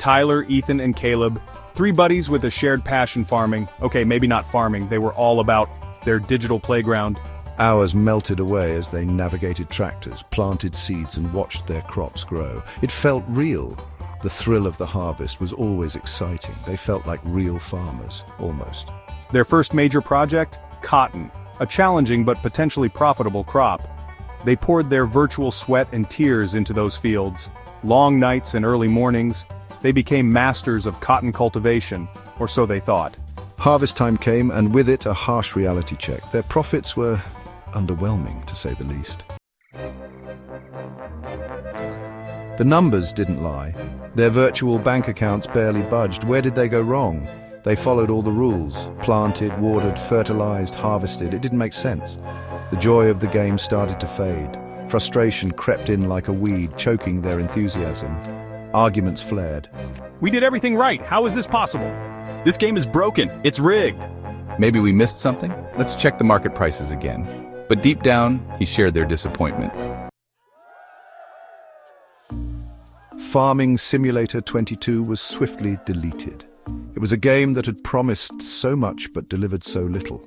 Tyler, Ethan, and Caleb, three buddies with a shared passion farming. Okay, maybe not farming, they were all about their digital playground. Hours melted away as they navigated tractors, planted seeds, and watched their crops grow. It felt real. The thrill of the harvest was always exciting. They felt like real farmers, almost. Their first major project? Cotton, a challenging but potentially profitable crop. They poured their virtual sweat and tears into those fields. Long nights and early mornings, they became masters of cotton cultivation, or so they thought. Harvest time came, and with it a harsh reality check. Their profits were underwhelming, to say the least. The numbers didn't lie. Their virtual bank accounts barely budged. Where did they go wrong? They followed all the rules. Planted, watered, fertilized, harvested. It didn't make sense. The joy of the game started to fade. Frustration crept in like a weed, choking their enthusiasm. Arguments flared. We did everything right. How is this possible? This game is broken. It's rigged. Maybe we missed something? Let's check the market prices again. But deep down, he shared their disappointment. Farming Simulator 22 was swiftly deleted. It was a game that had promised so much but delivered so little.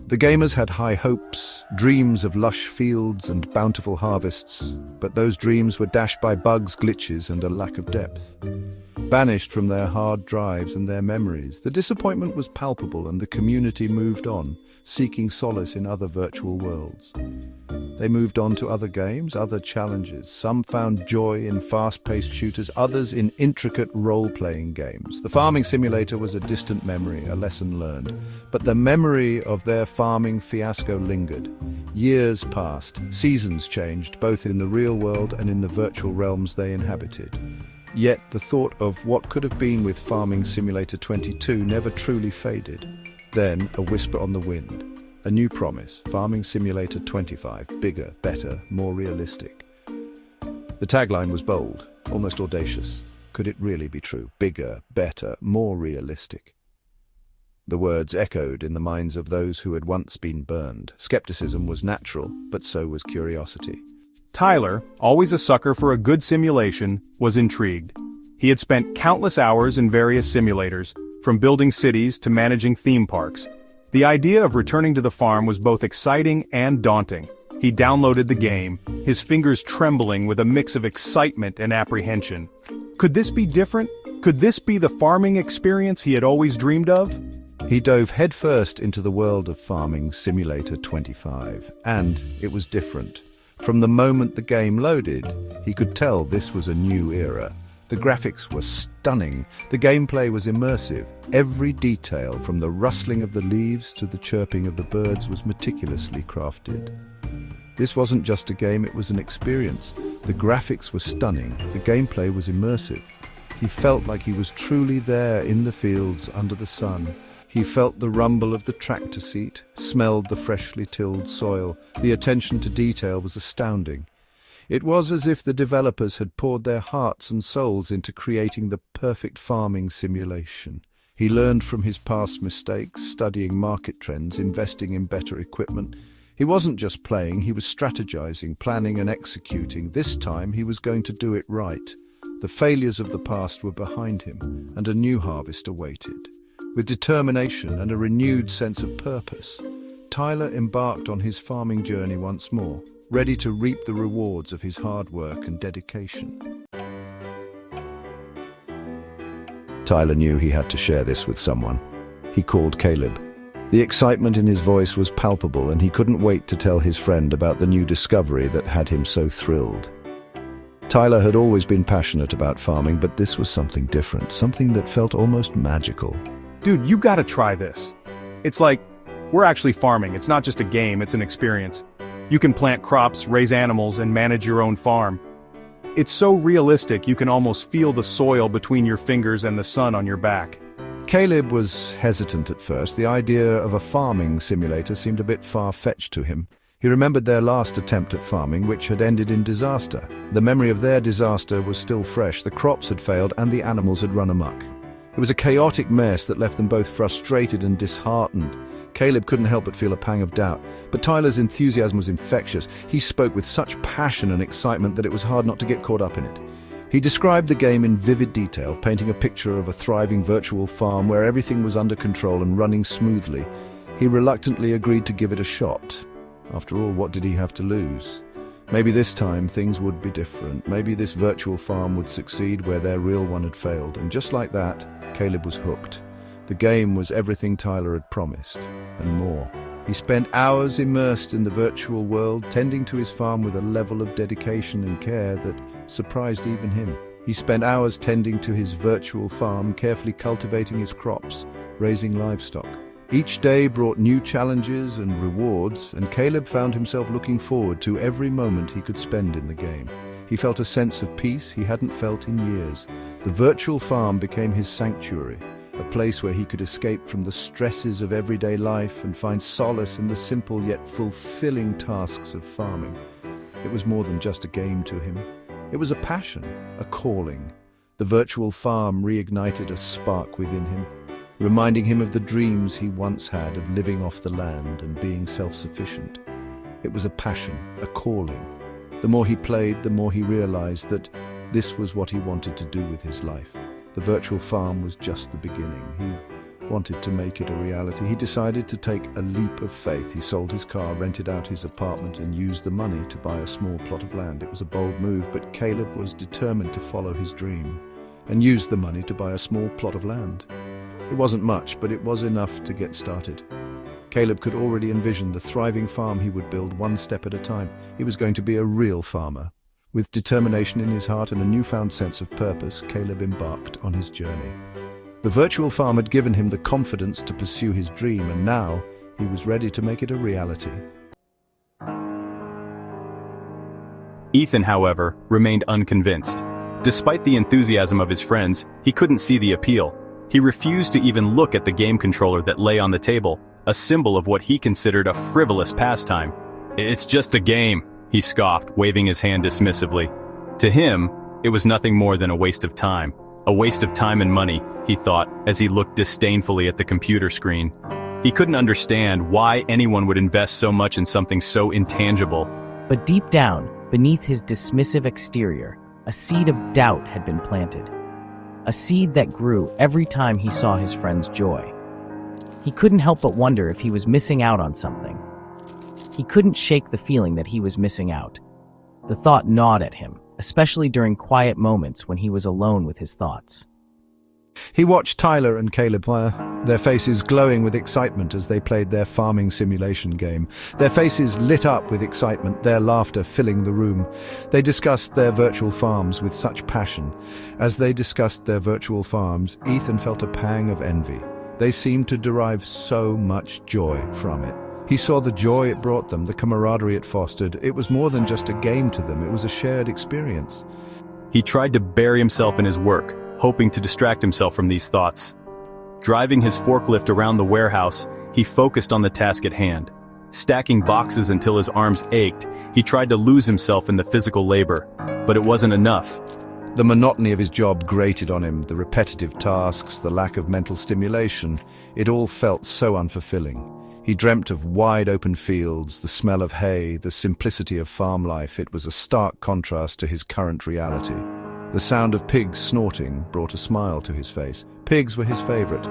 The gamers had high hopes, dreams of lush fields and bountiful harvests, but those dreams were dashed by bugs, glitches, and a lack of depth. Banished from their hard drives and their memories, the disappointment was palpable and the community moved on, seeking solace in other virtual worlds. They moved on to other games, other challenges. Some found joy in fast-paced shooters, others in intricate role-playing games. The farming simulator was a distant memory, a lesson learned. But the memory of their farming fiasco lingered. Years passed, seasons changed, both in the real world and in the virtual realms they inhabited. Yet the thought of what could have been with Farming Simulator 22 never truly faded. Then, a whisper on the wind. A new promise, Farming Simulator 25, bigger, better, more realistic. The tagline was bold, almost audacious. Could it really be true? Bigger, better, more realistic. The words echoed in the minds of those who had once been burned. Skepticism was natural, but so was curiosity. Tyler, always a sucker for a good simulation, was intrigued. He had spent countless hours in various simulators, from building cities to managing theme parks. The idea of returning to the farm was both exciting and daunting. He downloaded the game, his fingers trembling with a mix of excitement and apprehension. Could this be different? Could this be the farming experience he had always dreamed of? He dove headfirst into the world of Farming Simulator 25, and it was different. From the moment the game loaded, he could tell this was a new era. The graphics were stunning, the gameplay was immersive. Every detail, from the rustling of the leaves to the chirping of the birds, was meticulously crafted. This wasn't just a game, it was an experience. The graphics were stunning, the gameplay was immersive. He felt like he was truly there in the fields under the sun. He felt the rumble of the tractor seat, smelled the freshly tilled soil. The attention to detail was astounding. It was as if the developers had poured their hearts and souls into creating the perfect farming simulation. He learned from his past mistakes, studying market trends, investing in better equipment. He wasn't just playing, he was strategizing, planning and executing. This time he was going to do it right. The failures of the past were behind him, and a new harvest awaited. With determination and a renewed sense of purpose, Tyler embarked on his farming journey once more, ready to reap the rewards of his hard work and dedication. Tyler knew he had to share this with someone. He called Caleb. The excitement in his voice was palpable, and he couldn't wait to tell his friend about the new discovery that had him so thrilled. Tyler had always been passionate about farming, but this was something different, something that felt almost magical. Dude, you gotta try this. It's like, we're actually farming. It's not just a game, it's an experience. You can plant crops, raise animals, and manage your own farm. It's so realistic you can almost feel the soil between your fingers and the sun on your back. Caleb was hesitant at first. The idea of a farming simulator seemed a bit far-fetched to him. He remembered their last attempt at farming, which had ended in disaster. The memory of their disaster was still fresh. The crops had failed and the animals had run amok. It was a chaotic mess that left them both frustrated and disheartened. Caleb couldn't help but feel a pang of doubt, but Tyler's enthusiasm was infectious. He spoke with such passion and excitement that it was hard not to get caught up in it. He described the game in vivid detail, painting a picture of a thriving virtual farm where everything was under control and running smoothly. He reluctantly agreed to give it a shot. After all, what did he have to lose? Maybe this time things would be different. Maybe this virtual farm would succeed where their real one had failed. And just like that, Caleb was hooked. The game was everything Tyler had promised, and more. He spent hours immersed in the virtual world, tending to his farm with a level of dedication and care that surprised even him. He spent hours tending to his virtual farm, carefully cultivating his crops, raising livestock. Each day brought new challenges and rewards, and Caleb found himself looking forward to every moment he could spend in the game. He felt a sense of peace he hadn't felt in years. The virtual farm became his sanctuary, a place where he could escape from the stresses of everyday life and find solace in the simple yet fulfilling tasks of farming. It was more than just a game to him. It was a passion, a calling. The virtual farm reignited a spark within him, reminding him of the dreams he once had of living off the land and being self-sufficient. It was a passion, a calling. The more he played, the more he realized that this was what he wanted to do with his life. The virtual farm was just the beginning. He wanted to make it a reality. He decided to take a leap of faith. He sold his car, rented out his apartment, and used the money to buy a small plot of land. It was a bold move, but Caleb was determined to follow his dream and used the money to buy a small plot of land. It wasn't much, but it was enough to get started. Caleb could already envision the thriving farm he would build one step at a time. He was going to be a real farmer. With determination in his heart and a newfound sense of purpose, Caleb embarked on his journey. The virtual farm had given him the confidence to pursue his dream, and now he was ready to make it a reality. Ethan, however, remained unconvinced. Despite the enthusiasm of his friends, he couldn't see the appeal. He refused to even look at the game controller that lay on the table, a symbol of what he considered a frivolous pastime. "It's just a game," he scoffed, waving his hand dismissively. To him, it was nothing more than a waste of time. A waste of time and money, he thought, as he looked disdainfully at the computer screen. He couldn't understand why anyone would invest so much in something so intangible. But deep down, beneath his dismissive exterior, a seed of doubt had been planted. A seed that grew every time he saw his friend's joy. He couldn't help but wonder if he was missing out on something. He couldn't shake the feeling that he was missing out. The thought gnawed at him, especially during quiet moments when he was alone with his thoughts. He watched Tyler and Caleb, their faces glowing with excitement as they played their farming simulation game. Their faces lit up with excitement, their laughter filling the room. They discussed their virtual farms with such passion. As they discussed their virtual farms, Ethan felt a pang of envy. They seemed to derive so much joy from it. He saw the joy it brought them, the camaraderie it fostered. It was more than just a game to them, it was a shared experience. He tried to bury himself in his work, hoping to distract himself from these thoughts. Driving his forklift around the warehouse, he focused on the task at hand. Stacking boxes until his arms ached, he tried to lose himself in the physical labor, but it wasn't enough. The monotony of his job grated on him, the repetitive tasks, the lack of mental stimulation. It all felt so unfulfilling. He dreamt of wide-open fields, the smell of hay, the simplicity of farm life. It was a stark contrast to his current reality. The sound of pigs snorting brought a smile to his face. Pigs were his favorite,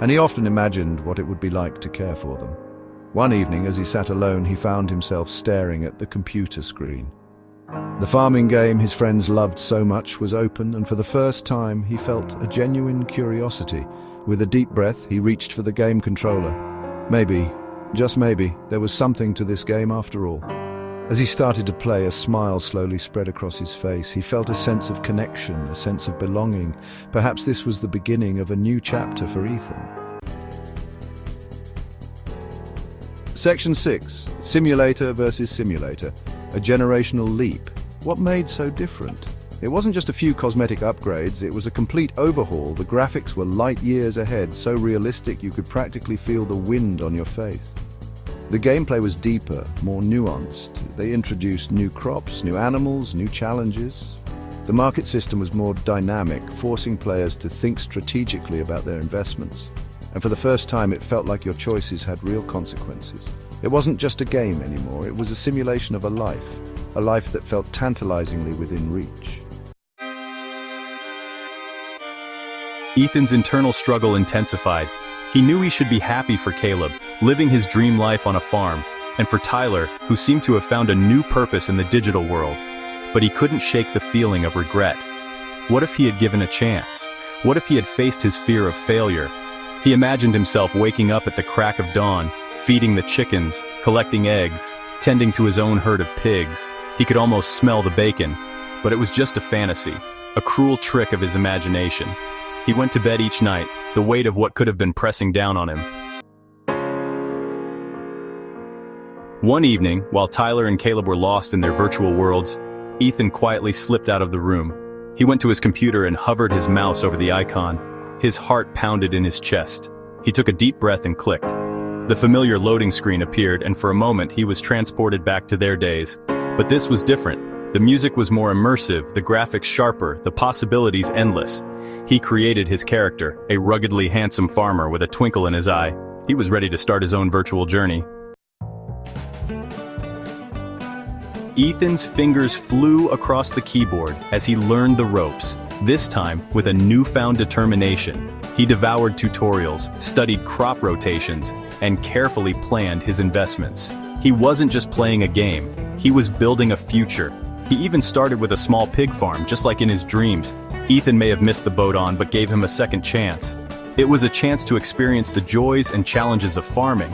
and he often imagined what it would be like to care for them. One evening, as he sat alone, he found himself staring at the computer screen. The farming game his friends loved so much was open, and for the first time he felt a genuine curiosity. With a deep breath, he reached for the game controller. Maybe, just maybe, there was something to this game after all. As he started to play, a smile slowly spread across his face. He felt a sense of connection, a sense of belonging. Perhaps this was the beginning of a new chapter for Ethan. Section 6. Simulator versus simulator. A generational leap. What made so different? It wasn't just a few cosmetic upgrades, it was a complete overhaul. The graphics were light years ahead, so realistic you could practically feel the wind on your face. The gameplay was deeper, more nuanced. They introduced new crops, new animals, new challenges. The market system was more dynamic, forcing players to think strategically about their investments. And for the first time, it felt like your choices had real consequences. It wasn't just a game anymore, it was a simulation of a life that felt tantalizingly within reach. Ethan's internal struggle intensified. He knew he should be happy for Caleb, living his dream life on a farm, and for Tyler, who seemed to have found a new purpose in the digital world. But he couldn't shake the feeling of regret. What if he had given a chance? What if he had faced his fear of failure? He imagined himself waking up at the crack of dawn, feeding the chickens, collecting eggs, tending to his own herd of pigs. He could almost smell the bacon, but it was just a fantasy, a cruel trick of his imagination. He went to bed each night, the weight of what could have been pressing down on him. One evening, while Tyler and Caleb were lost in their virtual worlds, Ethan quietly slipped out of the room. He went to his computer and hovered his mouse over the icon. His heart pounded in his chest. He took a deep breath and clicked. The familiar loading screen appeared, and for a moment he was transported back to their days. But this was different. The music was more immersive, the graphics sharper, the possibilities endless. He created his character, a ruggedly handsome farmer with a twinkle in his eye. He was ready to start his own virtual journey. Ethan's fingers flew across the keyboard as he learned the ropes, this time with a newfound determination. He devoured tutorials, studied crop rotations, and carefully planned his investments. He wasn't just playing a game, he was building a future. He even started with a small pig farm, just like in his dreams. Ethan may have missed the boat on, but gave him a second chance. It was a chance to experience the joys and challenges of farming,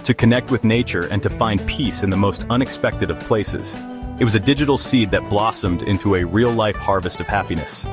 to connect with nature and to find peace in the most unexpected of places. It was a digital seed that blossomed into a real-life harvest of happiness.